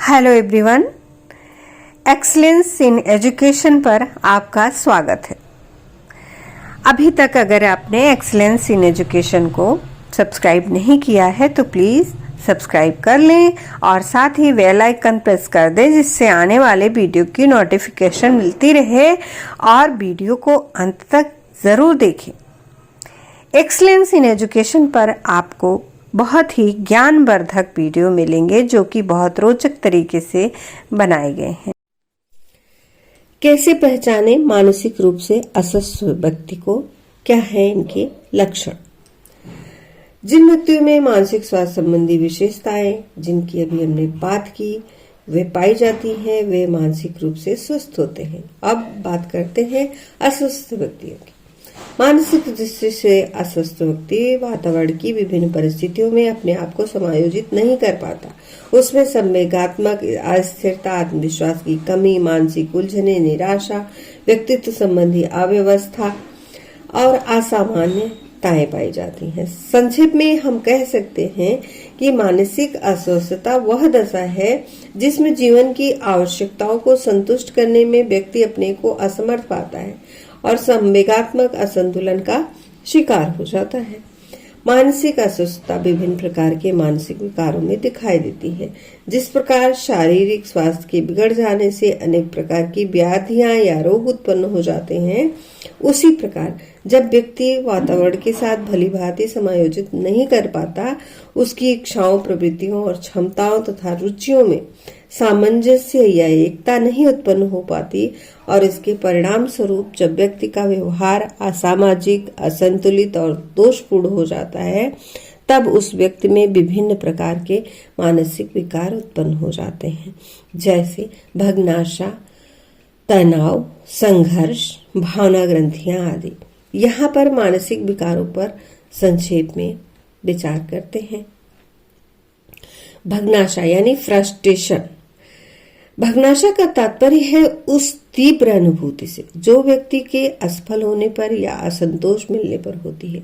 Hello everyone, excellence in education पर आपका स्वागत है। अभी तक अगर आपने एक्सीलेंस इन एजुकेशन को सब्सक्राइब नहीं किया है तो प्लीज़ सब्सक्राइब कर लें और साथ ही बेल आइकन प्रेस कर दें, जिससे आने वाले वीडियो की नोटिफिकेशन मिलती रहे और वीडियो को अंत तक ज़रूर देखें। एक्सीलेंस इन एजुकेशन पर आपको बहुत ही ज्ञानवर्धक वीडियो मिलेंगे जो कि बहुत रोचक तरीके से बनाए गए हैं। कैसे पहचाने मानसिक रूप से अस्वस्थ व्यक्ति को, क्या है इनके लक्षण। जिन व्यक्तियों में मानसिक स्वास्थ्य संबंधी विशेषताएं जिनकी अभी हमने बात की वे पाई जाती हैं, वे मानसिक रूप से स्वस्थ होते हैं। अब बात करते हैं अस्वस्थ व्यक्तियों की। मानसिक दृष्टि से अस्वस्थ व्यक्ति वातावरण की विभिन्न परिस्थितियों में अपने आप को समायोजित नहीं कर पाता। उसमें संवेगात्मक अस्थिरता, आत्मविश्वास की कमी, मानसिक उलझने, निराशा, व्यक्तित्व संबंधी अव्यवस्था और असामान्यताएं पाई जाती हैं। संक्षेप में हम कह सकते हैं कि मानसिक अस्वस्थता वह दशा है जिसमें जीवन की आवश्यकताओं को संतुष्ट करने में व्यक्ति अपने को असमर्थ पाता है और संवेगात्मक असंतुलन का शिकार हो जाता है। मानसिक अस्वस्थता विभिन्न प्रकार के मानसिक विकारों में दिखाई देती है। जिस प्रकार शारीरिक स्वास्थ्य के बिगड़ जाने से अनेक प्रकार की व्याधियां या रोग उत्पन्न हो जाते हैं, उसी प्रकार जब व्यक्ति वातावरण के साथ भलीभांति समायोजित नहीं कर पाता, उसकी इच्छाओं, प्रवृत्तियों और क्षमताओं तथा रुचियों में सामंजस्य या एकता नहीं उत्पन्न हो पाती और इसके परिणाम स्वरूप जब व्यक्ति का व्यवहार असामाजिक, असंतुलित और दोषपूर्ण हो जाता है, तब उस व्यक्ति में विभिन्न प्रकार के मानसिक विकार उत्पन्न हो जाते हैं, जैसे भग्नाशा, तनाव, संघर्ष, भावना ग्रंथियां आदि। यहाँ पर मानसिक विकारों पर संक्षेप में विचार करते हैं। भग्नाशा यानी फ्रस्ट्रेशन। भग्नाशा का तात्पर्य है उस तीव्र अनुभूति से जो व्यक्ति के असफल होने पर या असंतोष मिलने पर होती है।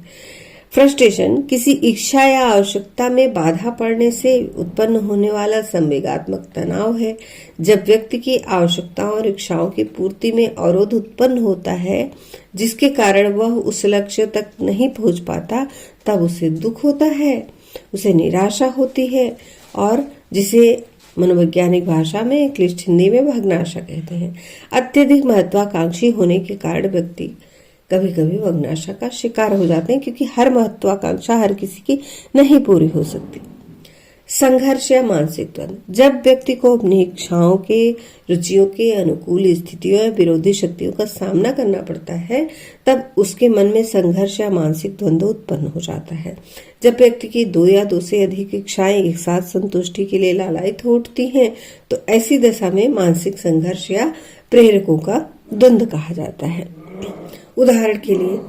फ्रस्ट्रेशन किसी इच्छा या आवश्यकता में बाधा पड़ने से उत्पन्न होने वाला संवेगात्मक तनाव है। जब व्यक्ति की आवश्यकताओं और इच्छाओं की पूर्ति में अवरोध उत्पन्न होता है, जिसके कारण वह उस लक्ष्य तक नहीं पहुंच पाता, तब उसे दुख होता है, उसे निराशा होती है और जिसे मनोवैज्ञानिक भाषा में, क्लिष्ट हिंदी में भग्नाशा कहते हैं। अत्यधिक महत्वाकांक्षी होने के कारण व्यक्ति कभी कभी भग्नाशा का शिकार हो जाते हैं, क्योंकि हर महत्वाकांक्षा हर किसी की नहीं पूरी हो सकती। संघर्ष या मानसिक द्वंद्व। जब व्यक्ति को अपनी इच्छाओं के, रुचियों के अनुकूल स्थितियों या विरोधी शक्तियों का सामना करना पड़ता है, तब उसके मन में संघर्ष या मानसिक द्वंद्व उत्पन्न हो जाता है। जब व्यक्ति की दो या दो से अधिक इच्छाएं एक साथ संतुष्टि के लिए लालायित हो उठती हैं, तो ऐसी दशा में मानसिक संघर्ष या प्रेरकों का द्वंद्व कहा जाता है। उदाहरण के लिए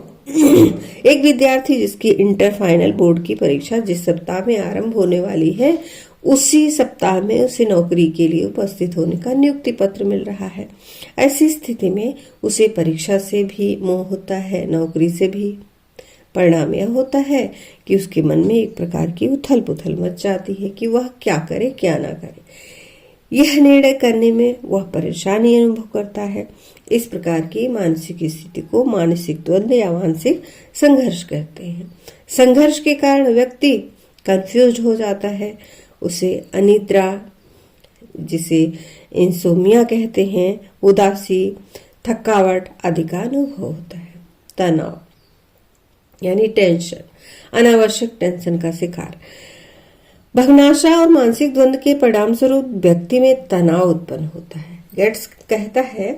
एक विद्यार्थी जिसकी इंटर फाइनल बोर्ड की परीक्षा जिस सप्ताह में आरंभ होने वाली है, उसी सप्ताह में उसे नौकरी के लिए उपस्थित होने का नियुक्ति पत्र मिल रहा है। ऐसी स्थिति में उसे परीक्षा से भी मोह होता है, नौकरी से भी। परिणाम यह होता है कि उसके मन में एक प्रकार की उथल पुथल मच जाती है कि वह क्या करे क्या ना करे। यह निर्णय करने में वह परेशानी अनुभव करता है। इस प्रकार की मानसिक स्थिति को मानसिक द्वंद्व या मानसिक संघर्ष कहते हैं। संघर्ष के कारण व्यक्ति कंफ्यूज हो जाता है, उसे अनिद्रा, जिसे इंसोमिया कहते हैं, उदासी, थकावट आदि का अनुभव होता है। तनाव यानी टेंशन, अनावश्यक टेंशन का शिकार। भग्नाशा और मानसिक द्वंद्व के परिणाम स्वरूप व्यक्ति में तनाव उत्पन्न होता है। गेट्स कहता है,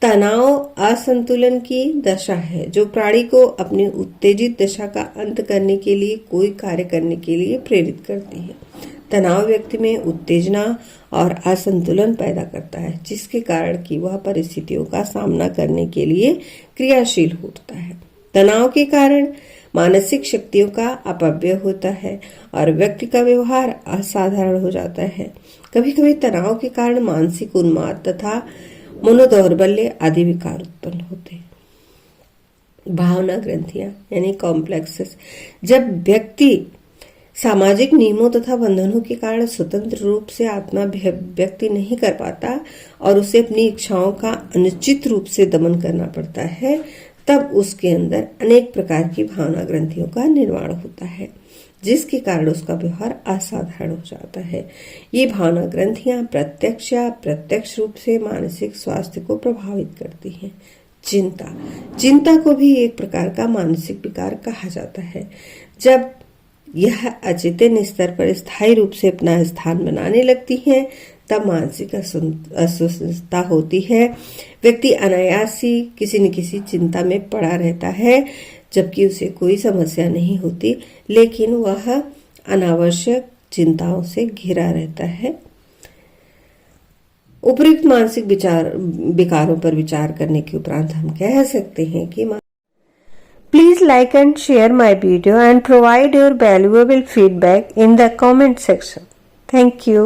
तनाव असंतुलन की दशा है जो प्राणी को अपनी उत्तेजित दशा का अंत करने के लिए कोई कार्य करने के लिए प्रेरित करती है। तनाव व्यक्ति में उत्तेजना और असंतुलन पैदा करता है, जिसके कारण कि वह परिस्थितियों का सामना करने के लिए क्रियाशील होता है। तनाव के कारण मानसिक शक्तियों का अपव्यय होता है और व्यक्ति का व्यवहार असाधारण हो जाता है। कभी कभी तनाव के कारण मानसिक उन्माद तथा मनोदौर्बल्य आदि विकार उत्पन्न होते हैं। भावना ग्रंथियां यानी कॉम्प्लेक्सेस। जब व्यक्ति सामाजिक नियमों तथा बंधनों के कारण स्वतंत्र रूप से आत्मा व्यक्ति नहीं कर पाता और उसे अपनी इच्छाओं का अनिश्चित रूप से दमन करना पड़ता है, तब उसके अंदर अनेक प्रकार की भावना ग्रंथियों का निर्माण होता है, जिसके कारण उसका व्यवहार असाधारण हो जाता है। ये भावना ग्रंथियां प्रत्यक्ष या अप्रत्यक्ष रूप से मानसिक स्वास्थ्य को प्रभावित करती हैं। चिंता को भी एक प्रकार का मानसिक विकार कहा जाता है। जब यह अचेतन स्तर पर स्थायी रूप से अपना स्थान बनाने लगती है, तब मानसिक अस्वस्थता होती है। व्यक्ति अनायास ही किसी न किसी चिंता में पड़ा रहता है, जबकि उसे कोई समस्या नहीं होती, लेकिन वह अनावश्यक चिंताओं से घिरा रहता है। उपयुक्त मानसिक विकारों पर विचार करने के उपरांत हम कह सकते हैं कि Please like and share my video and provide your valuable feedback in the comment section. Thank you.